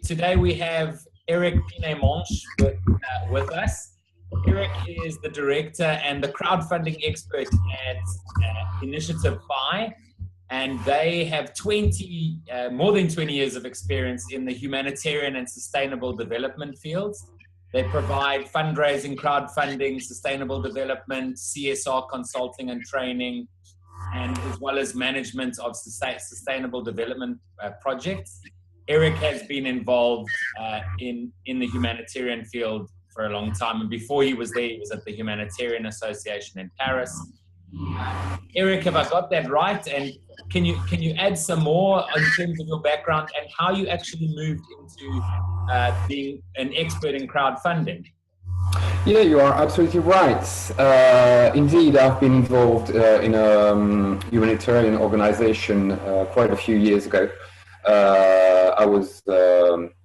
Today we have Eric Pinet Manche with us. Eric is the director and the crowdfunding expert at Initiative Phi, and they have more than 20 years of experience in the humanitarian and sustainable development fields. They provide fundraising, crowdfunding, sustainable development, CSR consulting and training, and as well as management of sustainable development projects. Eric has been involved in the humanitarian field for a long time, and before he was there, he was at the Humanitarian Association in Paris. Eric, have I got that right? And can you add some more in terms of your background and how you actually moved into being an expert in crowdfunding? Yeah, you are absolutely right. Indeed, I've been involved in a humanitarian organization quite a few years ago. I was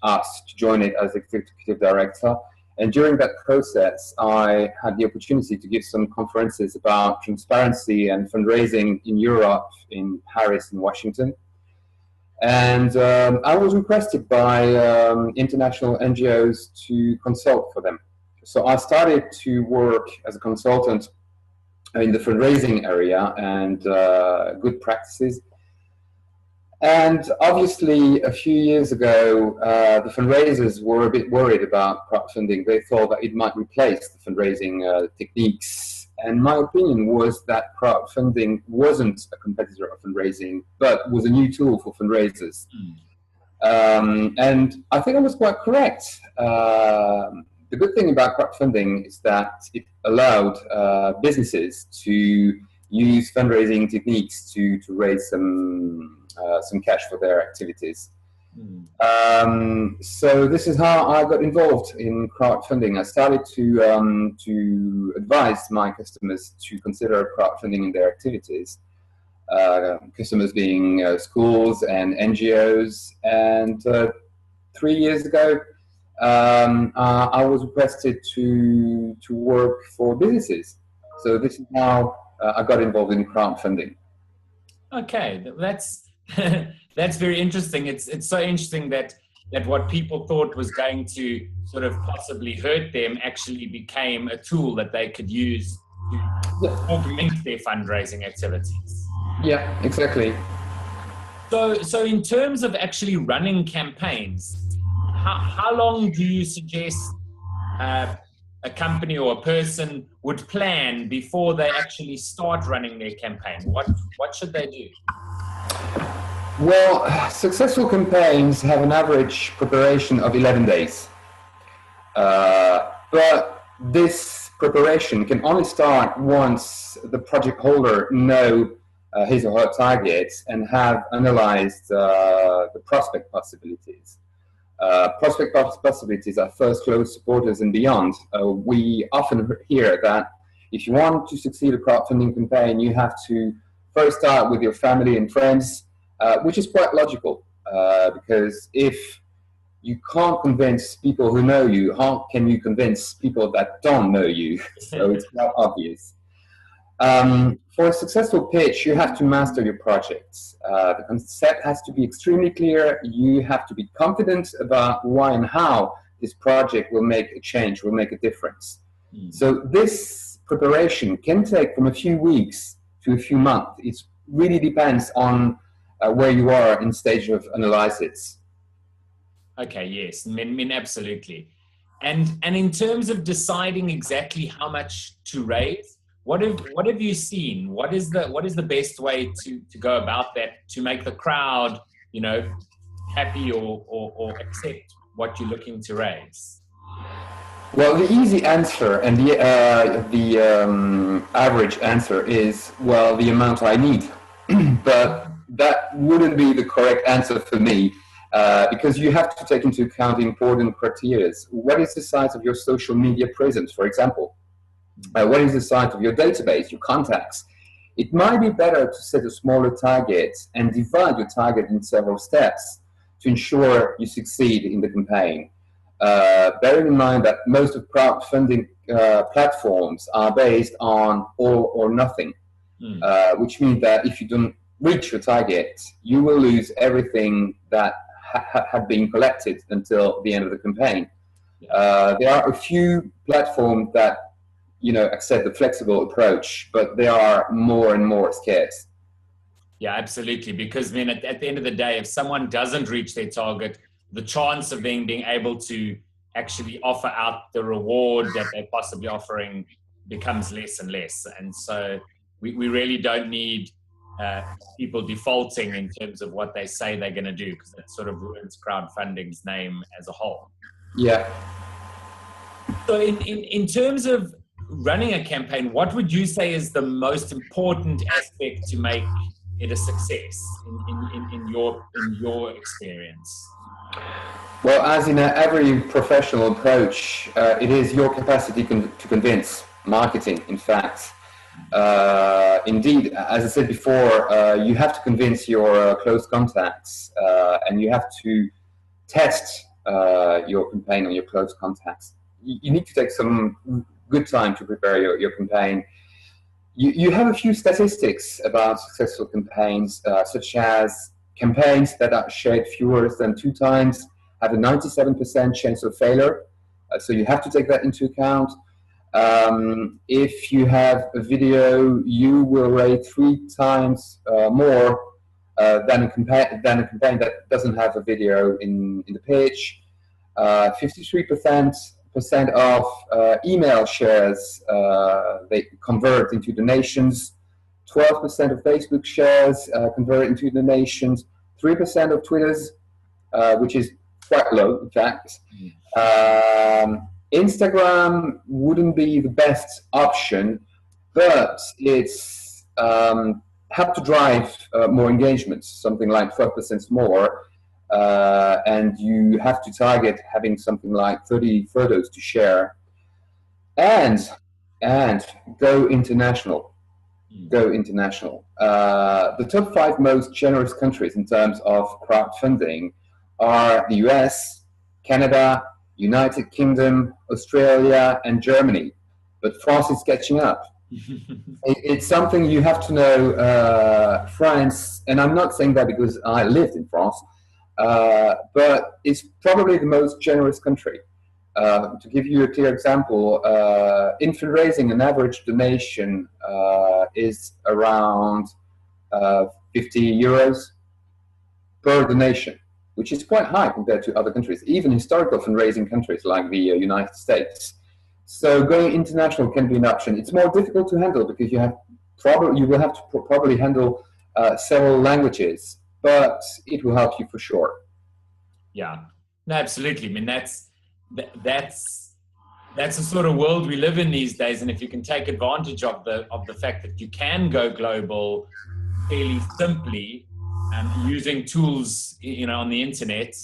asked to join it as executive director, and during that process I had the opportunity to give some conferences about transparency and fundraising in Europe, in Paris and Washington. And I was requested by international NGOs to consult for them. So I started to work as a consultant in the fundraising area and good practices. And obviously, a few years ago, the fundraisers were a bit worried about crowdfunding. They thought that it might replace the fundraising techniques. And my opinion was that crowdfunding wasn't a competitor of fundraising, but was a new tool for fundraisers. And I think I was quite correct. The good thing about crowdfunding is that it allowed businesses to use fundraising techniques to raise some cash for their activities. So this is how I got involved in crowdfunding. I started to advise my customers to consider crowdfunding in their activities. Customers being schools and NGOs. And 3 years ago, I was requested to work for businesses. So this is how I got involved in crowdfunding. Okay, that's very interesting. It's so interesting that what people thought was going to sort of possibly hurt them actually became a tool that they could use to augment their fundraising activities. Yeah, exactly. So in terms of actually running campaigns, how long do you suggest a company or a person would plan before they actually start running their campaign? What should they do? Well, successful campaigns have an average preparation of 11 days. But this preparation can only start once the project holder knows his or her targets and have analyzed the prospect possibilities. Prospect possibilities are first close supporters and beyond. We often hear that if you want to succeed a crowdfunding campaign, you have to first start with your family and friends, which is quite logical, because if you can't convince people who know you, how can you convince people that don't know you? So it's quite obvious. For a successful pitch, you have to master your projects. The concept has to be extremely clear. You have to be confident about why and how this project will make a change, will make a difference. So this preparation can take from a few weeks to a few months. It really depends on where you are in stage of analysis. Okay, yes, I mean absolutely. And in terms of deciding exactly how much to raise, what have you seen? What is the best way to go about that to make the crowd, happy or accept what you're looking to raise? Well, the easy answer and the average answer is, well, the amount I need. But that wouldn't be the correct answer for me, because you have to take into account important criteria. What is the size of your social media presence, for example? What is the size of your database, your contacts? It might be better to set a smaller target and divide your target in several steps to ensure you succeed in the campaign. Bearing in mind that most of crowdfunding platforms are based on all or nothing, which means that if you don't reach your target, you will lose everything that had been collected until the end of the campaign. There are a few platforms that accept the flexible approach, but they are more and more scarce. Yeah, absolutely. Because at the end of the day, if someone doesn't reach their target, the chance of being able to actually offer out the reward that they're possibly offering becomes less and less. And so we really don't need people defaulting in terms of what they say they're going to do, because that sort of ruins crowdfunding's name as a whole. Yeah. So in terms of running a campaign, what would you say is the most important aspect to make it a success in your experience? Well, as in every professional approach, it is your capacity to convince. Marketing, in fact. Indeed, as I said before, you have to convince your close contacts, and you have to test your campaign on your close contacts. You need to take some good time to prepare your campaign. You have a few statistics about successful campaigns, such as campaigns that are shared fewer than 2 times have a 97% chance of failure. So you have to take that into account. If you have a video, you will rate 3 times more than a campaign that doesn't have a video in the pitch. 53% of email shares they convert into donations. 12% of Facebook shares convert into donations. 3% of Twitter's, which is quite low, in fact. Instagram wouldn't be the best option, but it's helped to drive more engagements, something like 12% more. And you have to target having something like 30 photos to share, and go international. Go international. The top 5 most generous countries in terms of crowdfunding are the US, Canada, United Kingdom, Australia, and Germany. But France is catching up. It's something you have to know. France, and I'm not saying that because I lived in France, but it's probably the most generous country. To give you a clear example, in fundraising, an average donation is around 50 euros per donation, which is quite high compared to other countries, even historical fundraising countries like the United States. So going international can be an option. It's more difficult to handle because you will have to probably handle several languages, but it will help you for sure. Yeah, no, absolutely. I mean, that's the sort of world we live in these days, and if you can take advantage of the fact that you can go global fairly simply, using tools, on the internet,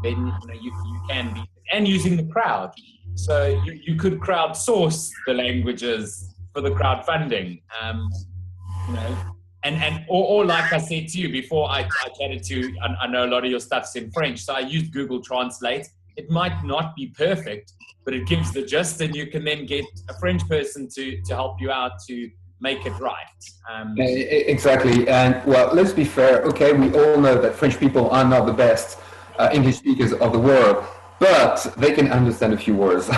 then you can be, and using the crowd. So you could crowdsource the languages for the crowdfunding, or like I said to you before, I chatted to, I know a lot of your stuff's in French, so I used Google Translate. It might not be perfect, but it gives the gist, and you can then get a French person to help you out to make it right. Exactly. And well, let's be fair. Okay, we all know that French people are not the best English speakers of the world, but they can understand a few words.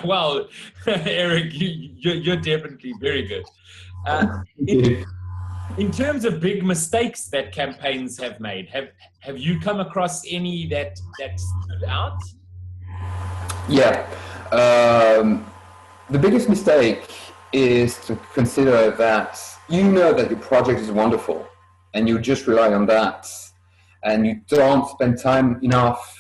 Well, Eric, you're definitely very good. In terms of big mistakes that campaigns have made, have you come across any that stood out? Yeah. The biggest mistake is to consider that that your project is wonderful and you just rely on that, and you don't spend time enough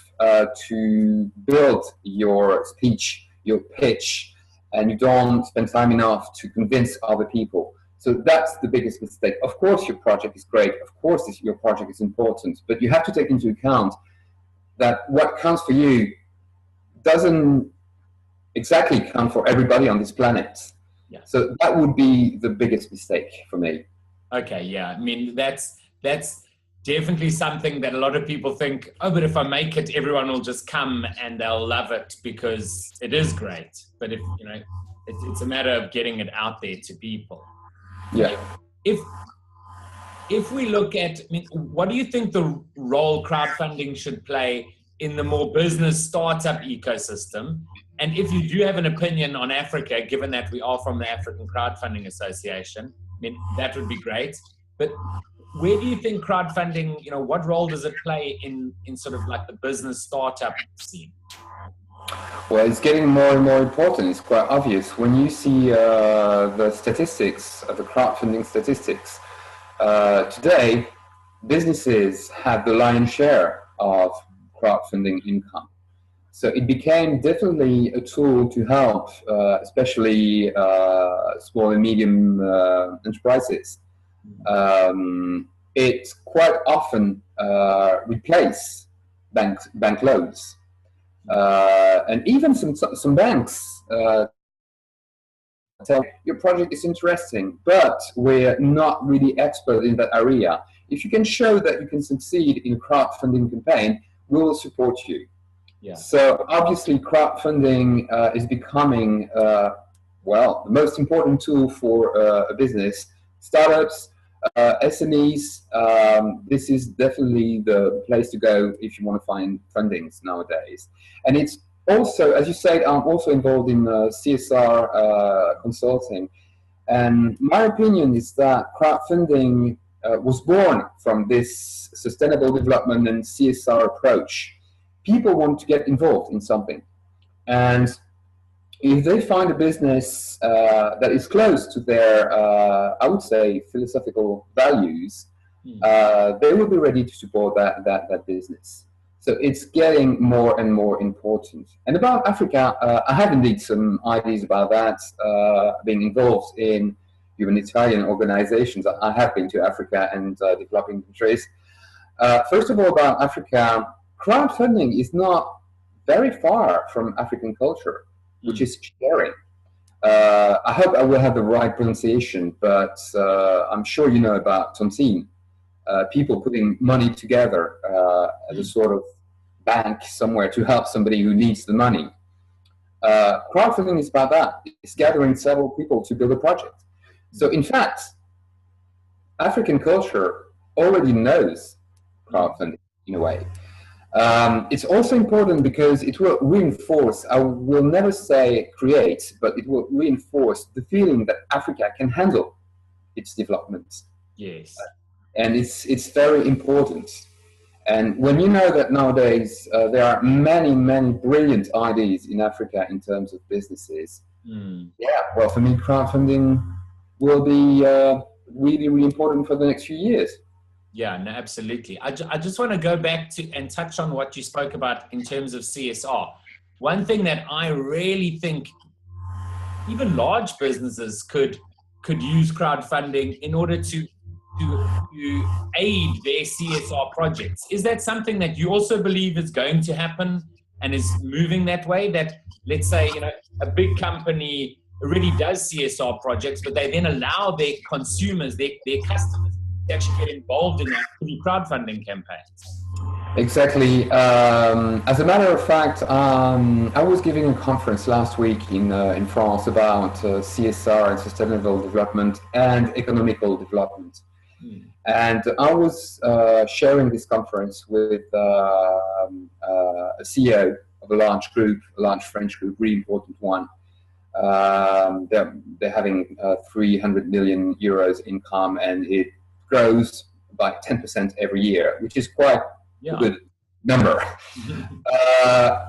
to build your speech, your pitch, and you don't spend time enough to convince other people. So that's the biggest mistake. Of course your project is great, of course your project is important, but you have to take into account that what counts for you doesn't exactly count for everybody on this planet. Yeah. So that would be the biggest mistake for me. Okay, yeah. I mean, that's definitely something that a lot of people think, oh, but if I make it, everyone will just come and they'll love it because it is great. But if, it's a matter of getting it out there to people. Yeah. if we look at, I mean, what do you think the role crowdfunding should play in the more business startup ecosystem? And if you do have an opinion on Africa, given that we are from the African Crowdfunding Association, I mean, that would be great. But where do you think crowdfunding, what role does it play in sort of like the business startup scene? Well, it's getting more and more important. It's quite obvious. When you see the statistics, the crowdfunding statistics, today, businesses have the lion's share of crowdfunding income. So it became definitely a tool to help, especially small and medium enterprises. It quite often replaces bank loans. And even some banks tell your project is interesting, but we're not really expert in that area. If you can show that you can succeed in a crowdfunding campaign, we will support you. Yeah. So obviously crowdfunding is becoming, the most important tool for a business. Startups, SMEs, this is definitely the place to go if you want to find fundings nowadays. And it's also, as you said, I'm also involved in CSR consulting. And my opinion is that crowdfunding was born from this sustainable development and CSR approach. People want to get involved in something. And if they find a business that is close to their, I would say, philosophical values, they will be ready to support that business. So it's getting more and more important. And about Africa, I have indeed some ideas about that, being involved in humanitarian organizations. I have been to Africa and developing countries. First of all, about Africa, crowdfunding is not very far from African culture, which is sharing. I hope I will have the right pronunciation, but I'm sure you know about tontine. People putting money together as a sort of bank somewhere to help somebody who needs the money. Crowdfunding is about that. It's gathering several people to build a project. So in fact, African culture already knows crowdfunding in a way. It's also important because it will reinforce, I will never say create, but it will reinforce the feeling that Africa can handle its development. Yes. And it's very important. And when you know that nowadays there are many, many brilliant ideas in Africa in terms of businesses, well, for me, crowdfunding will be really, really important for the next few years. Yeah, no, absolutely. I just want to go back to and touch on what you spoke about in terms of CSR. One thing that I really think even large businesses could use crowdfunding in order to aid their CSR projects. Is that something that you also believe is going to happen and is moving that way? That, let's say, a big company already does CSR projects, but they then allow their consumers, their customers, to actually get involved in that through crowdfunding campaigns. Exactly. As a matter of fact, I was giving a conference last week in France about CSR and sustainable development and economical development. And I was sharing this conference with a CEO of a large group, a large French group, really important one. They're having 300 million euros income, and it grows by 10% every year, which is quite a good number.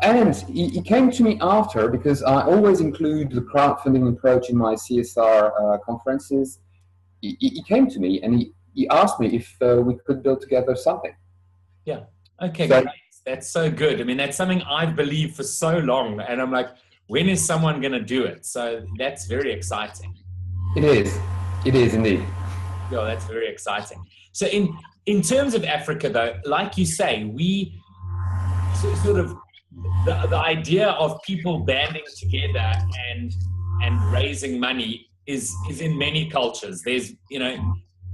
And he came to me after, because I always include the crowdfunding approach in my CSR conferences. He came to me and he asked me if we could build together something. Yeah. Okay, so, great. That's so good. I mean, that's something I've believed for so long, and I'm like, when is someone going to do it? So that's very exciting. It is. It is indeed. Yeah, that's very exciting. So in terms of Africa, though, like you say, we sort of the idea of people banding together and raising money is in many cultures. There's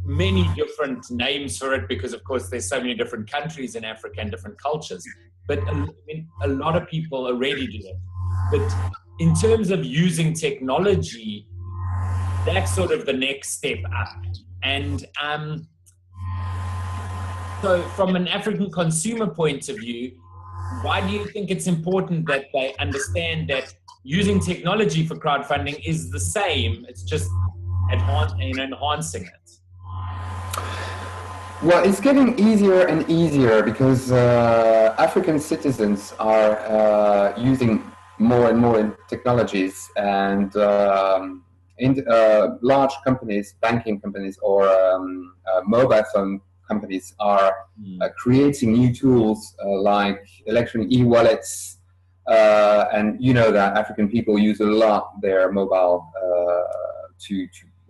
many different names for it because, of course, there's so many different countries in Africa and different cultures. But a lot of people already do it. But in terms of using technology, that's sort of the next step up. And So from an African consumer point of view, why do you think it's important that they understand that using technology for crowdfunding is the same? It's just enhancing it. Well, it's getting easier and easier because African citizens are using more and more technologies, and large companies, banking companies, or mobile phone companies are creating new tools like electronic e-wallets, and you know that African people use a lot their mobile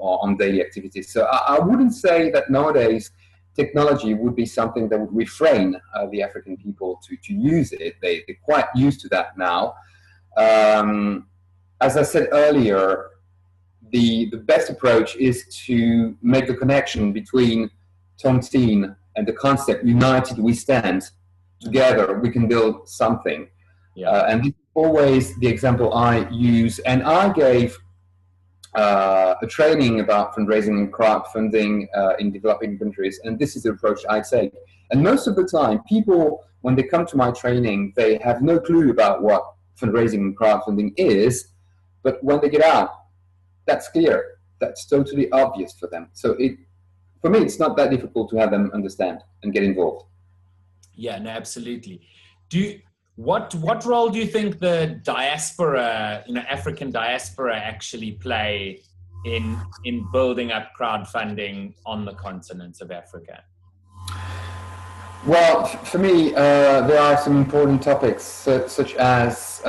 on daily activities. So I wouldn't say that nowadays technology would be something that would refrain the African people to use it. They're quite used to that now. As I said earlier, the best approach is to make the connection between Tontine and the concept united we stand, together we can build something. And this is always the example I use. And I gave a training about fundraising and crowdfunding in developing countries, and this is the approach I take. And most of the time, people, when they come to my training, they have no clue about what fundraising and crowdfunding is, but when they get out, that's clear. That's totally obvious for them. So for me, it's not that difficult to have them understand and get involved. Yeah, no, absolutely. What role do you think the diaspora, African diaspora, actually play in building up crowdfunding on the continent of Africa? Well, for me, there are some important topics such as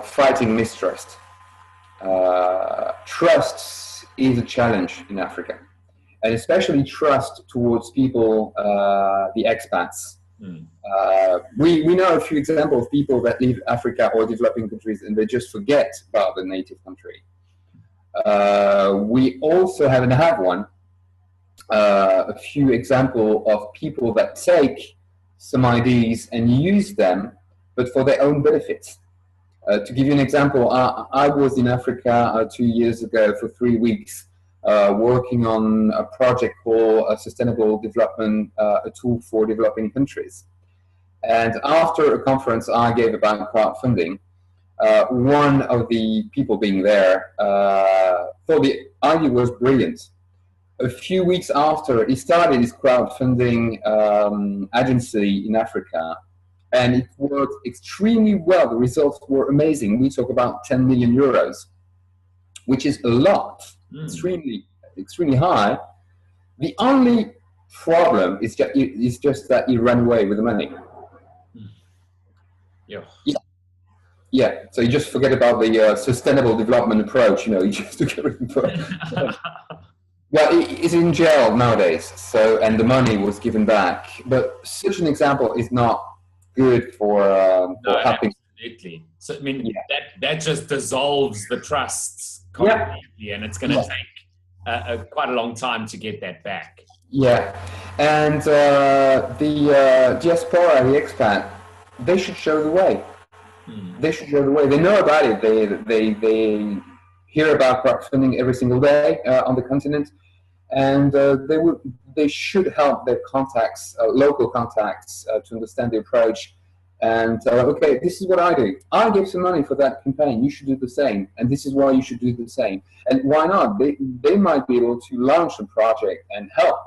fighting mistrust. Trust is a challenge in Africa, and especially trust towards people, the expats. We know a few examples of people that leave Africa or developing countries and they just forget about the native country. We also haven't had a few examples of people that take some ideas and use them, but for their own benefits. To give you an example, I was in Africa 2 years ago for 3 weeks, working on a project called Sustainable Development, a tool for developing countries. And after a conference I gave about crowdfunding, one of the people being there thought the idea was brilliant. A few weeks after, he started his crowdfunding agency in Africa, and it worked extremely well. The results were amazing. We talk about 10 million euros, which is a lot, extremely high. The only problem is just that he ran away with the money. Yeah. So you just forget about the sustainable development approach. You just took everything for. Well, he's in jail nowadays. And the money was given back. But such an example is not good for helping. Absolutely. So that just dissolves the trusts completely, and it's going to take quite a long time to get that back. Yeah, and the diaspora, the expat, they should show the way. They should show the way. They know about it. They hear about crowdfunding every single day on the continent, and they should help their contacts, local contacts, to understand the approach. And okay, this is what I do. I give some money for that campaign. You should do the same, and this is why you should do the same. And why not? They might be able to launch a project and help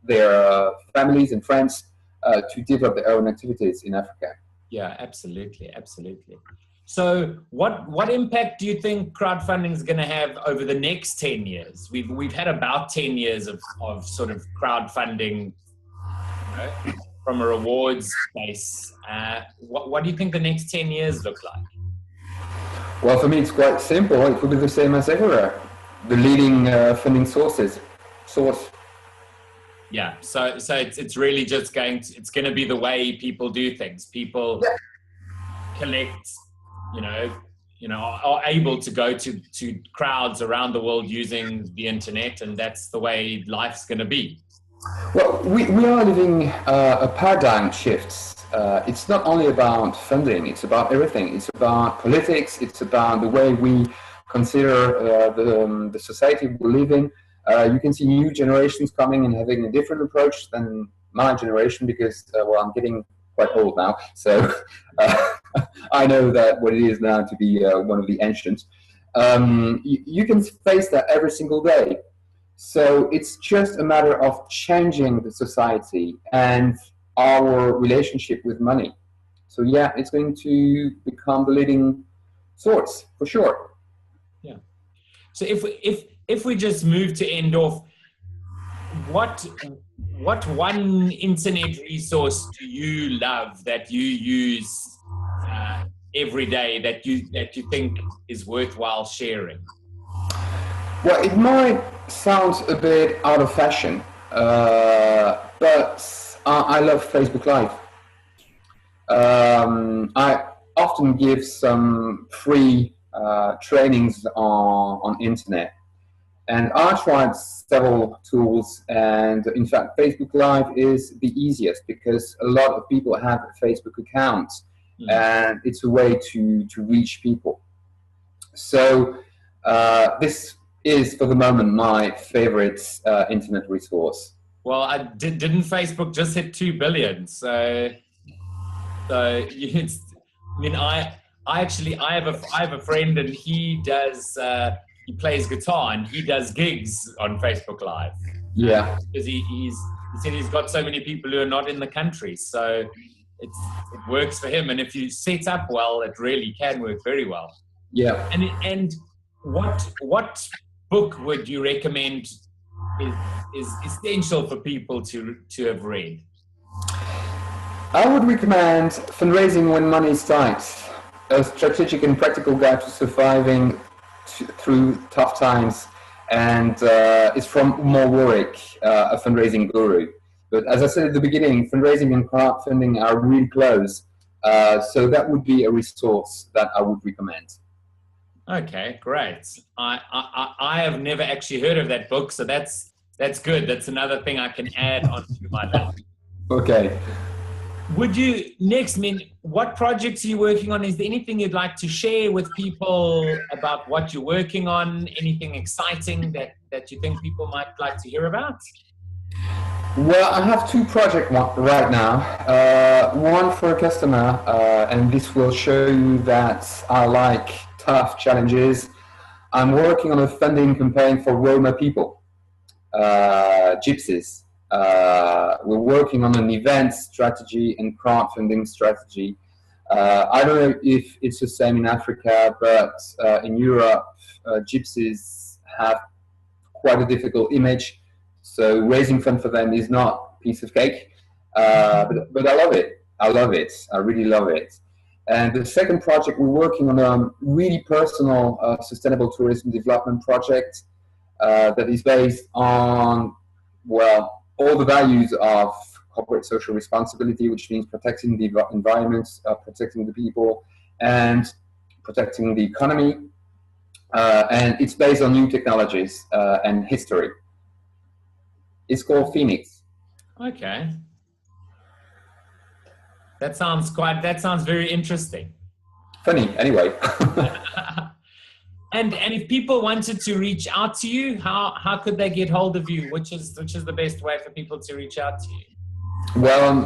their families and friends to develop their own activities in Africa. Yeah, absolutely. So what impact do you think crowdfunding is going to have over the next 10 years? We've had about 10 years of sort of crowdfunding from a rewards base. What do you think the next 10 years look like? Well, for me, it's quite simple. It will be the same as everywhere. The leading funding source. Yeah, so it's really just going to be the way people do things. People collect, are able to go to crowds around the world using the internet, and that's the way life's going to be. Well, we are living a paradigm shift. It's not only about funding, it's about everything. It's about politics, it's about the way we consider the society we live in. You can see new generations coming and having a different approach than my generation, because well, I'm getting quite old now, so I know that what it is now to be one of the ancients. You can face that every single day. So it's just a matter of changing the society and our relationship with money. So yeah, it's going to become the leading source for sure. Yeah. So if we just move to end off, what one internet resource do you love that you use every day that you think is worthwhile sharing? Well, it might sound a bit out of fashion, but I love Facebook Live. I often give some free trainings on internet, and I tried several tools, and in fact Facebook Live is the easiest because a lot of people have a Facebook account, and it's a way to reach people. So this is for the moment my favorite internet resource. Well, didn't Facebook just hit 2 billion? So it's, I mean, I have a friend, and he plays guitar, and he does gigs on Facebook Live. Yeah, because he said he's got so many people who are not in the country, so it works for him. And if you set up well, it really can work very well. Yeah. And what book would you recommend is essential for people to have read? I would recommend Fundraising When Money is Tight, a strategic and practical guide to surviving through tough times. And it's from Umar Warwick, a fundraising guru. But as I said at the beginning, fundraising and crowdfunding are really close. So that would be a resource that I would recommend. Okay, great. I have never actually heard of that book, so that's good. That's another thing I can add onto my list. Okay. Would you what projects are you working on? Is there anything you'd like to share with people about what you're working on? Anything exciting that you think people might like to hear about? Well, I have two projects right now. One for a customer, and this will show you that I like tough challenges. I'm working on a funding campaign for Roma people, gypsies. We're working on an event strategy and crowdfunding strategy. I don't know if it's the same in Africa, but in Europe, gypsies have quite a difficult image. So raising funds for them is not a piece of cake, but I love it. I love it. I really love it. And the second project, we're working on a really personal sustainable tourism development project that is based on, well, all the values of corporate social responsibility, which means protecting the environment, protecting the people, and protecting the economy. And it's based on new technologies and history. It's called Phoenix. Okay. That sounds very interesting. Funny, anyway. And if people wanted to reach out to you, how could they get hold of you? Which is the best way for people to reach out to you? Well,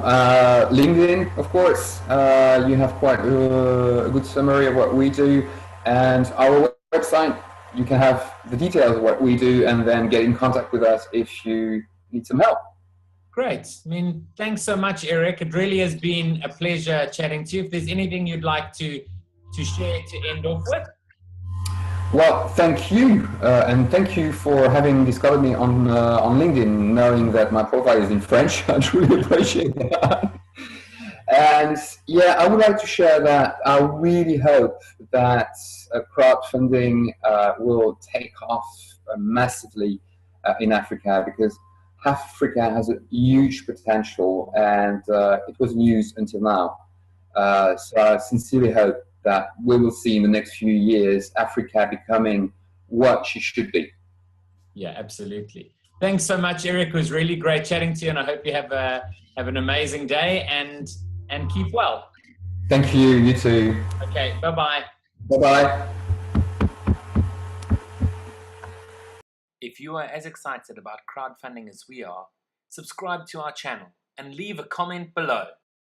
LinkedIn, of course. You have quite a good summary of what we do, and our website. You can have the details of what we do, and then get in contact with us if you need some help. Great. I mean, thanks so much, Eric. It really has been a pleasure chatting to you. If there's anything you'd like to share to end off with. Well, thank you, and thank you for having discovered me on LinkedIn, knowing that my profile is in French. I truly appreciate that. And yeah, I would like to share that I really hope that crowdfunding will take off massively in Africa, because Africa has a huge potential, and it wasn't used until now. So I sincerely hope that we will see in the next few years Africa becoming what she should be. Yeah, absolutely. Thanks so much, Eric. It was really great chatting to you, and I hope you have an amazing day and keep well. Thank you. You too. Okay. Bye-bye. Bye-bye. If you are as excited about crowdfunding as we are, subscribe to our channel and leave a comment below.